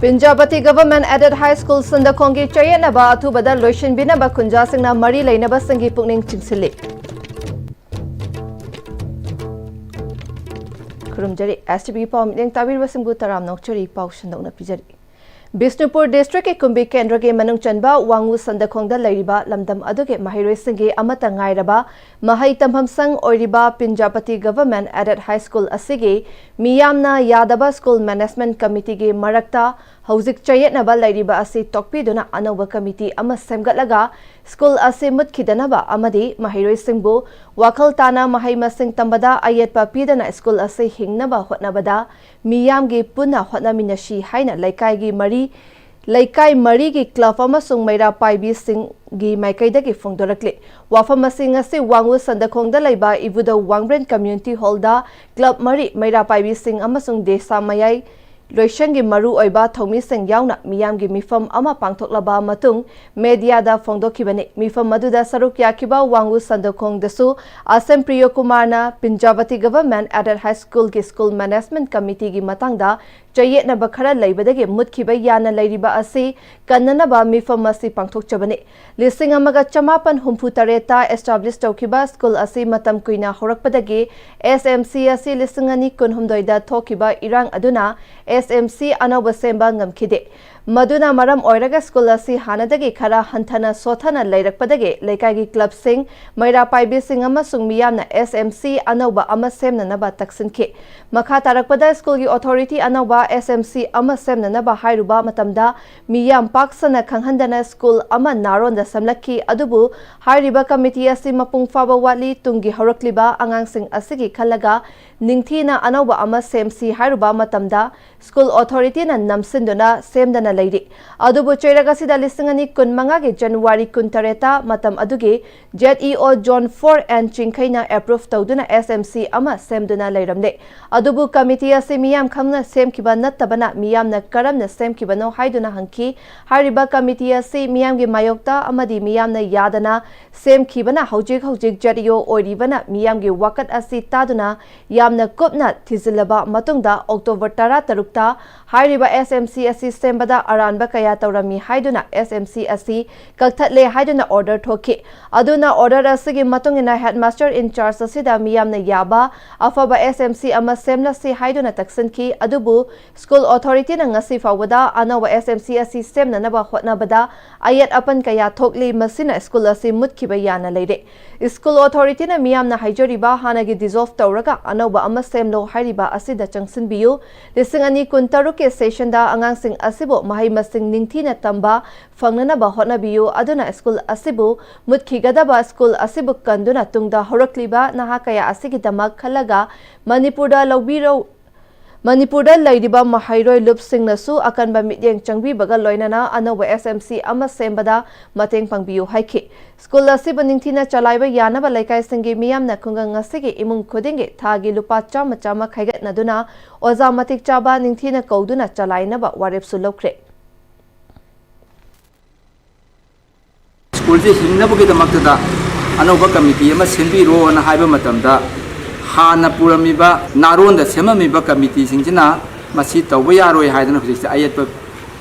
Pinjabati Government Aided High School Sundakongi Chayanaba Atubada Loishin Binaba Kunja Singna Mari Lainaba Singi Pukning Chingsili. Kurumjari Am-Istv Pom Yang Tawir Wasimbu Taram Nokchari Paushandona Pijari. Bisnupur District ke Kumbi Kendra ke Manung Chanba Wangu Sandakongda Lairiba Lamdam Aduke Mahiroi Singi Amata Ngairaba Mahai Tamham Sang Oiriba Pinjabati Government Aided High School Asigi Miyamna Yadaba School Management Committee ge Marakta Hauzik Chayetnaba Lairiba Asi Tokpiduna Anova Committee Ama Semgatlaga School Asi Mutkidanaba Amadi Mahiroi Singbu Wakal Tana Mahai Masing Tambada Ayetpa Pidana School Asi Hingnaba Hotnabada Miyamgi Puna Hotnaminashi Haina Laikai Mari Laikai Mari ki club amasung Maira Paibi Sing gi Maikaidagi Fongdorakli. Wafam Sing asi Wangu Sandakongda Laiba Ivuda Wangbrand Community Hall da Club Mari Maira Paibi Sing amasung Desa Mayai Loishangi Maru Oiba Thomi Sing Yauna Miyamgi Mifam Ama Pangthoklaba Matung Media da Fongdokibani Mifam Maduda Saruk Yakiba Wangu Sandakong Dasu Asem Priyo Kumarna Pinjabati Government Aided High School ki School Management Committee gi Matangda Chayetna Bakhara Laibadagi Mutkiba Yana Lairiba Asi Kananaba Mifam Asi Pangthokchabani Lising Amaga Chamapan Humputareta Established Tokiba School Asi Matam Kuina Horakpadagi SMC Asi Lisingani Kunhumdoida Tokiba Irang Aduna SMC Anoba Semba Ngamkide Maduna Maram Oiraga School Asi Hanadagi Kara Hantana Sothana Lairakpadagi Laikagi Club Sing Maira Paibi Sing Amasung Miyamna SMC Anoba Amasemna Naba Taksinki Makha Tarakpada School gi Authority Anoba SMC Ama Semna Naba Hairuba Matamda Miyam Paksana Kanghandana School Ama Naronda Samlaki Adubu Hairiba Committee Asi Mapung Faba Watli Tungi Horakliba Angang Sing Asigi Kalaga Ningthina Anoba Ama SMC Hairuba Matamda School Authority na Namsinduna Semdana Lady Adubu Chairagasida Lisingani Kun Mangagi January Kuntareta Matam Adugi JEO John 4 and Chinkaina approved Tauduna SMC Ama Semduna Lairamde Adubu Committee Asi Miyam Kamna Sem Kiba Natabana Miyam na Karam na Sem Kibano Haiduna Hanki Hariba Committee Asi Miyam gi Mayokta Amadi Miyam na Yadana Sem Kibana Hojik JEO Oiribana Miyam gi Wakat Asi Taduna Yamna Kupna Tizilaba Matungda October Tara Tarukta Hariba SMC Asi Sembada Aranba Kaya Taurami Haiduna SMC Asi Kaktatle Haiduna order Toki Aduna order Asigi Matungina Headmaster in charge Asida Miyam na Yaba Afaba SMC Ama Semla Si Haiduna Taksanki Adubu School Authority na ngasi fawada Anawa SMC Asi Semna Naba Hotnabada Ayat Apan Kaya Thokli Masina School Asi Mutkiba Yana Leide School Authority na Miyam na Haijoriba Hanagi dissolve Tauraga Anawa Ama Semlo Hariba Asida Changsin Biyu Lisingani Kuntaruke Session da Angang Sing Asibo Mahai Masing Ningtina Tamba Fangnanaba Hotnabiyu Aduna School Asibu Mutkigadaba School Asibu Kanduna Tungda Horakliba Nahakaya Asigi Damak Kalaga Manipura Laubiro Manipura Laidiba Mahairoi Lup Sing Nasu Akanba Midyang Changbi Baga Loinana Anawa SMC Ama Sembada Mateng Pangbiyu Haiki School Asiba Ningtina Chalaiba Yanaba Laikai Singi Miyam na Kunga Ngasigi Imung Kudingi Thagi Lupa Chama Chama Khaigat Naduna Oza Matik Chaba Ningtina Kauduna Chalainaba Warip Sulokre School ji hinnabugi damakta Anova Committee ama Senbiro na haiba matamda Hana Puramiba Naronda Semamiba Committee Sinjina Masi Tawaya Roy Haidana Ayat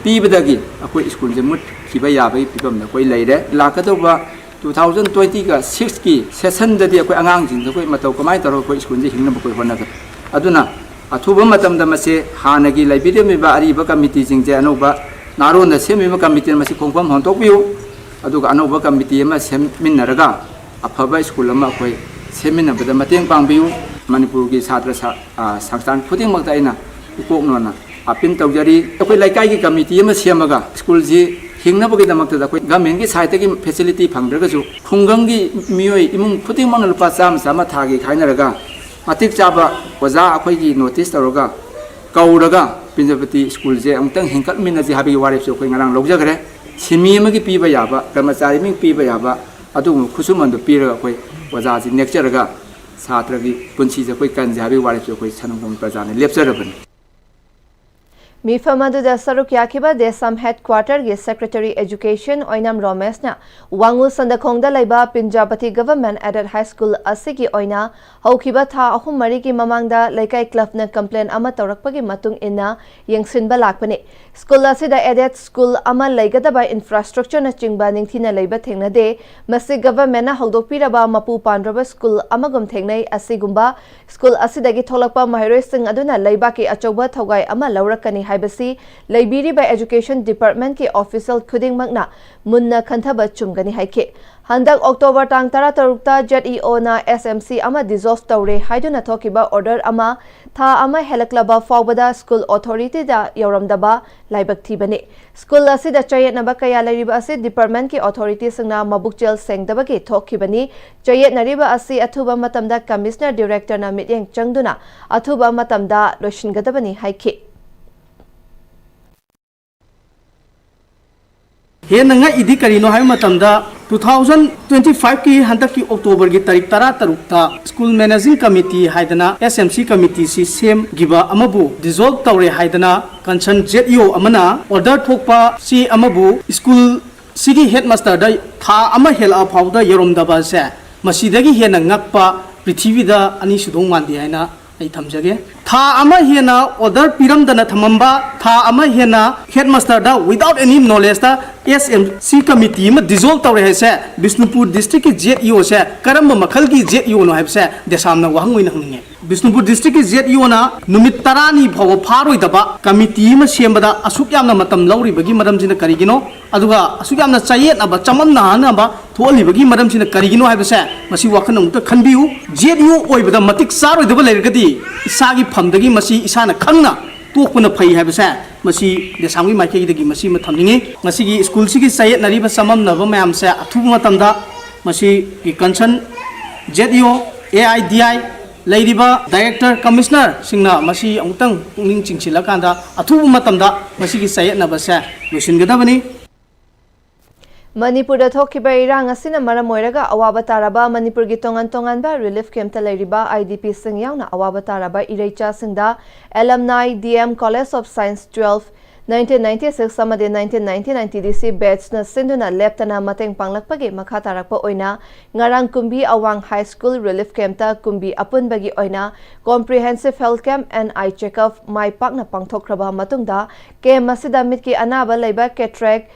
Pibadagi Akoi School Jamut Kibaya Pipam the Koi Lade Lakatova 2026 ki session the Angang in the Koi Matokomai Koi School Hinnabu Honaga Aduna Atuba Matam the Mase Hanagi Libidamiba Ariba Committee Sinjanova Naronda Semima Committee Masi Confirm Hontopio Aduga Anova Committee ama Seminaraga Apaba School ama Koi Seminar pada Mateng Pangbiu Manipuri Satra Sangstan Puting Magdaina Ukoknona Apin Taujari Koi Laikai ki Committee ama Siamaga School ji Hingnabugi Damakta Koi Gamengi Saitaki facility Pangdragazu Kungangi Mioi Imung Puting Manalpa Sam Sama Thagi Kainaraga Matik Chaba Waza Akoi notice Taroga Kauraga Pinjabati School je Amtang Hinkat Minazi Habi Warif Koi Ngarang Logjagre Simi amagi piba yaba Ramachari ming piba yaba Adu Kusumandu Pira Koi Wazazi next year ga Satragi Punchi Koi Kanjabi Warif Koi Sanum Prazani Lepsaraban मीफम अदुदा सरुक याखिबा देसम headquarter गे secretary education Oinam रोमेशना वांगु संदखोंगदा लैबा पिंजापति गवर्नमेंट एडेड हाई स्कूल असिगी ओइना हौखिबा था अहुम मरी की ममांगदा लैकाई क्लबना कंप्लेन अमा तौरकपगी मतुंग इन्ना यंगसिनबा लाकपने स्कूल असिदा एडेड स्कूल अमा लैगदबा इंफ्रास्ट्रक्चर न चिंगबा निंगथिना लैबा थेंगनदे मसि गवर्नमेंट ना हौदोकपिरबा मपु पांड्रबा स्कूल अमागुम थेंगनै असिगुम्बा स्कूल असिदगी थोलकपा महिरोइसिंग अदुना लैबा के अचौबा थौगाई अमा लौरकनी हाइबसी लैबिरिबा एजुकेशन डिपार्टमेंट के ऑफिशियल खुदिंगमकना मुन्ना खंथबा चुमगनी हाइके हंदक अक्टोबर टांग 13 जेडईओ ना एसएमसी अमा डिसॉल्व तौरे हाइदुना थोकिबा ऑर्डर अमा था अमा हेलक्लबा फावबदा स्कूल अथॉरिटी दा यौरमदबा लाइबक थीबने स्कूल असिदा चयेतनबा कया लैरिबा असि डिपार्टमेंट के अथॉरिटी संगना मबुकचेल सेंगदबगे थोखिबनी चयेतनरिबा असि अथुबा मतमदा कमिश्नर डायरेक्टर ना मिटिंग चंगदुना अथुबा मतमदा लोशिनगदबनी हाइके हे नंगा इदी करीनो हाय मतमदा 2025 की हंतक की अक्टोबर की तारीख 13 स्कूल मैनेजिंग कमिटी हाइदना एसएमसी कमिटी सी सेम गिबा अमबु डिसॉल्व तौरे हाइदना कंसर्न जेईओ अमना ऑर्डर थोकपा सी अमबु स्कूल सिगी हेडमास्टर दा था अमा हेला फाउदा यरोमदबा से मसीदगी हेना ngakpa पृथ्वीदा अनि सुदों मानदि हैना आई थमजगे था अमा हेना ऑर्डर पिरमदना थमंबा था अमा हेना हेडमास्टर दा विदाउट एनी नॉलेज दा एसएमसी कमिटी में डिसॉल्व तौरे है से बिष्णुपुर डिस्ट्रिक्ट की जेईओ से करम मखल की जेईओ नो है से देसामना वहंगोइन हंगे बिष्णुपुर डिस्ट्रिक्ट की जेईओ ना नुमित तरानी भाव फारोइदबा कमिटी में सेमबदा असुक यामना मतम लौरिबगी मरमजिना करिगिनो अदुगा असुक यामना चायेतनबा चममना हनबा थोलिबगी मरमजिना करिगिनो है से मसी वखन उत खनबिउ जेईओ ओइबदा मतिक सारोइदबा लेरगदी इसागी फमदगी मसी इसाना खंगना तोकपना फई है से मसी देसामगी माइकेगी मसी में थमनिंगे मसी की स्कूल की चायेतनरिबा चममनबा मैम से अथुब मतमदा मसी की कंसर्न जेईओ एआईडीआई लैरिबा डायरेक्टर कमिश्नर सिंगना मसी अमुतंग पुनिंग चिंचिलकांदा अथुब मतमदा मसी की चायेतनबा से लोसिनगदबनी मणिपुर थोकिबा इरांग असिना मरम ओइरगा अवाबा ताराबा मणिपुर की तोंगन तोंगनबा रिलीफ कैंप लैरिबा आईडीपी सिंग यावना अवाबा ताराबा इरेचा सिंगदा एलमनाई डीएम कॉलेज ऑफ साइंस 12 1996 अमदे 1999 TDC बैच न सिंधुना लेप्तना मतंग पांगलकपगे मखा तारकपा ओइना ngarang kumbi awang high school relief camp ta kumbi apunbagi oina comprehensive health camp and eye checkup mai pakna pangthokraba matungda ke masida mit ki anaba leiba cataract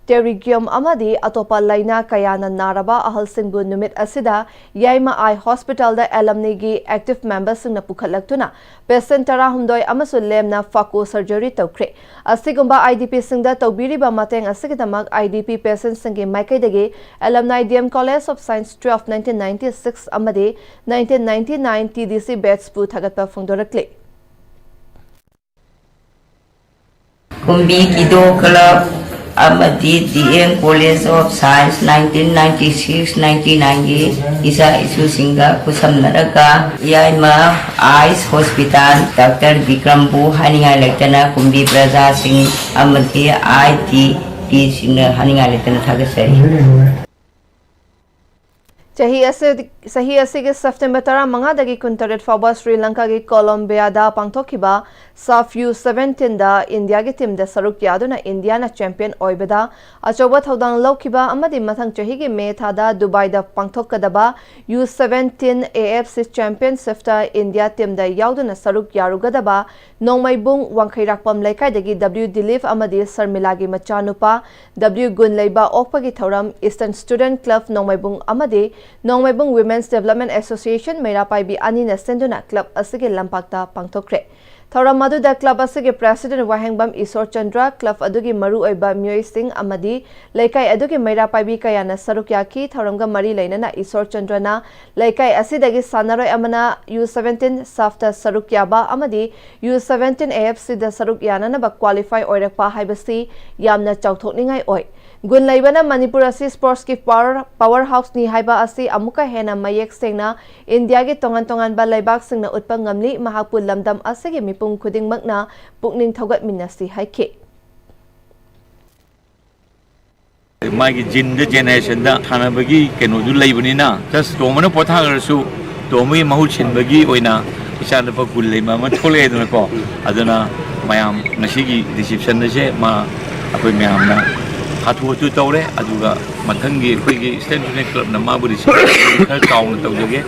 Pterygium amadi atopa laina kayana naraba ahal singbu numit asida yaima ai hospital da alumni gi active members singna pukhallaktuna patient tara humdoi amasu lemna fako surgery tawkre asigumba IDP singda tawbiriba mateng asigidamak IDP patient singi maikaidagi alumni DM College of Science 12 1996 amadi 1999 TDC batch pu thagatpa phungdorakle Kumbi Kido Club Amadi DM College of Science 1996-99 Isa Isu Singha Kusam Naraka Yaima Eyes Hospital Dr. Vikram Bu Haninga Lectana Kumbi Praza Singh Amadi ITP Singha Haninga Lectana Thagasari सही असे के September 15 कुंतरेट फाबा Sri Lanka की Colombia दा पांगथोखिबा साफ U17 दा India की team दा सरुक यादुना इंडिया ना चैंपियन ओइबदा अचौबा थौदांग लौखिबा अमदि मथंग चही के मे थादा दुबई दा पांगथोकदबा U17 AFC चैंपियनशिप दा इंडिया टीम दा यादुना सरुक यारुगदबा नोंमैबुंग वांखैराकपम लैकाइदगी W दिलीप अमदि शर्मिला की मचानुपा W गुनलैबा ओकपगी थौरम ईस्टर्न स्टूडेंट क्लब नोंमैबुंग अमदि Nongmeibung Women's Development Association Meirapai Ani Nasenduna Club Asige Lampakta Pangtokre. Thora Maduda Club Asige President Wahengbam Isor Chandra Club Adugi Maru Oiba Myoy Singh Amadi Laikai Adugi Meirapai Kayana Sarukyaki Thoranga Mari Lainana Isor Chandrana Laikai Asidagi Sanaroi Amana U17 Safta Sarukyaba Amadi U17 AFC the Sarukyana ba qualify Oirakpa Haibasi Yamna Chauthokningai Oi. Gun laibana Manipur asi sports ki powerhouse ni haiba asi amuka hena mayek sengna India gi tongan ba laibak singna utpa ngamli mahapul lamdam asige mipung khuding makna pukning thogat minasi haike मागी जिन generation दा थाना बगी केनो दु लेबनी ना just तोमनो पोथागरसु तोमई महु छिनबगी ओइना इसान प गुल लेमा म थोले दन को अदना mayam nasigi reception se ma akoi mayam na hatu tawre aduga mathangi akoigi student club na ma bu reception khar kaun tawjage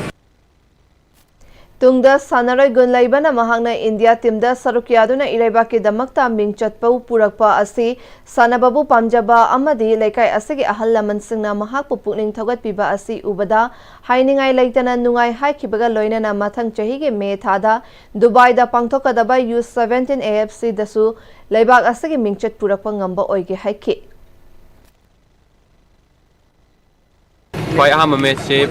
Tungda Sanaroi Gunlaibana Mahangna India Timda Sarukyaduna Iraibaki Damakta Ming Chatpau Purakpa Asi Sanababu Pamjaba Amadi Laikai Asigi Ahal Laman Singna Mahakpu Pukning Thogat Piba Asi Ubada Hainingai Laitana Nungai Haikibaga Loinana Mathang Chahige Me Thada Dubai da Pangthokadaba U17 AFC Dasu Laibak Asigi Ming Chat Purakpa Ngamba Oige Haiki Koi aham match se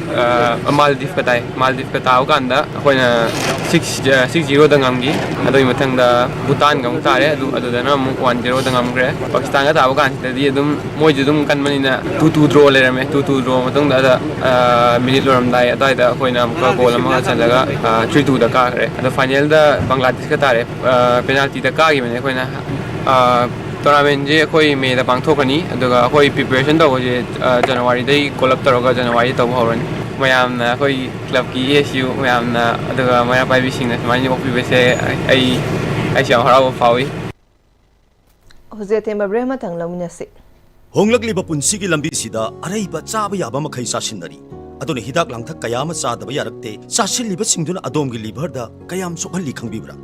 Maldives ka tai Maldives ka tau kan da akoina 6-0 da ngamgi adoi mathang da Bhutan ngam tare adu da na 1-0 da ngamgre Pakistan ka tau kan di dum moi judum kan manina 2-2 draw le rame 2-2 draw matang da minute loram dai adai da akoina ka goal ma chalaga 3-2 da ka re adu final da Bangladesh ka tare penalty da ka gi mane akoina tournament je koi me da pangthokani aduga koi preparation da je January dai collab taroga January taw horan mayam na koi club ki ASU mayam na aduga maya pai bising na mani opi bese ai sia harau fawi Jose Temba Brahma Tanglamina se Honglakliba punsigi lambi sida araiba chaba yaba makhai sasinari adone hidak langthak kayama chadaba yarakte sasilliba singduna adomgi liver da kayam sokhalli khangbibra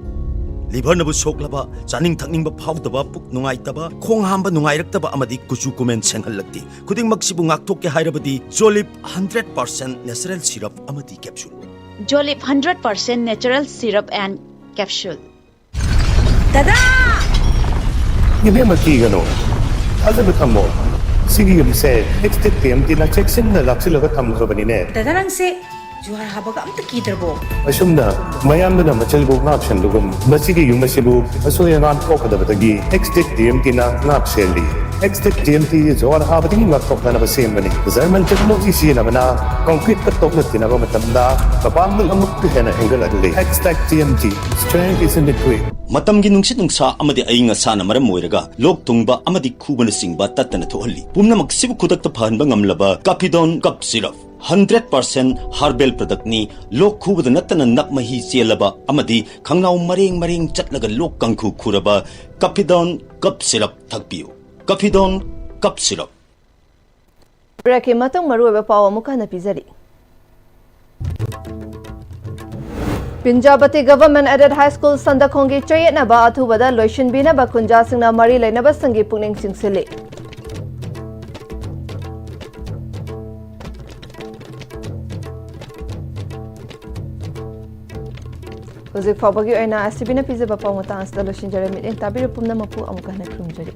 liver nabu soklaba chaning thakningba phawdaba puk nungaitaba khong hamba nungairakta amadi kuchu kumen senhalakti kuding maksibu ngakthok ke hairabadi Jolip 100% natural syrup amadi capsule Jolip 100% natural syrup and capsule Tada Give him a key, you know. Other become more. Sigi yung say, next day, TMT na check sin na laksi laga tamlo ba ni ne? Dadarang se juhar habaga am takidarbo Asum na, mayam na machalbo na option lugum. Masigi yung masibu, aso yung ang poka da batagi. Next day, TMT na ngap selli. Next day, TMT juhar habati ngap tok na basim bani. Zerman technology siya na bana, concrete ka tok na tinago matanda, kapamil ang muktihan na hengal adli. Next day, TMT, strength is in the quick. matamgi nungsit nungsa amadi ainga sana maram moiraga lok tungba amadi khubana singba tatana thohalli pumna maksibu khudakta phanba ngamlaba Capidon cup syrup 100% herbal product ni lok khubada natana nakmahi chelaba amadi khangnaw mareng chatlaga lok kangkhu khuraba Capidon cup syrup thakpiu Capidon cup syrup Brake Matang Maruba Pawa Mukana Pizari Pinjabati Government Aided High School Sandakhongi Chayetna ba athubada loishin bina ba kunja singna mari laina ba sangi pungning singsile Uzik fabagi aina Am-Istv na pizza ba pamutang asta loishin jare mit tabiru pumna mapu amukah na krumjari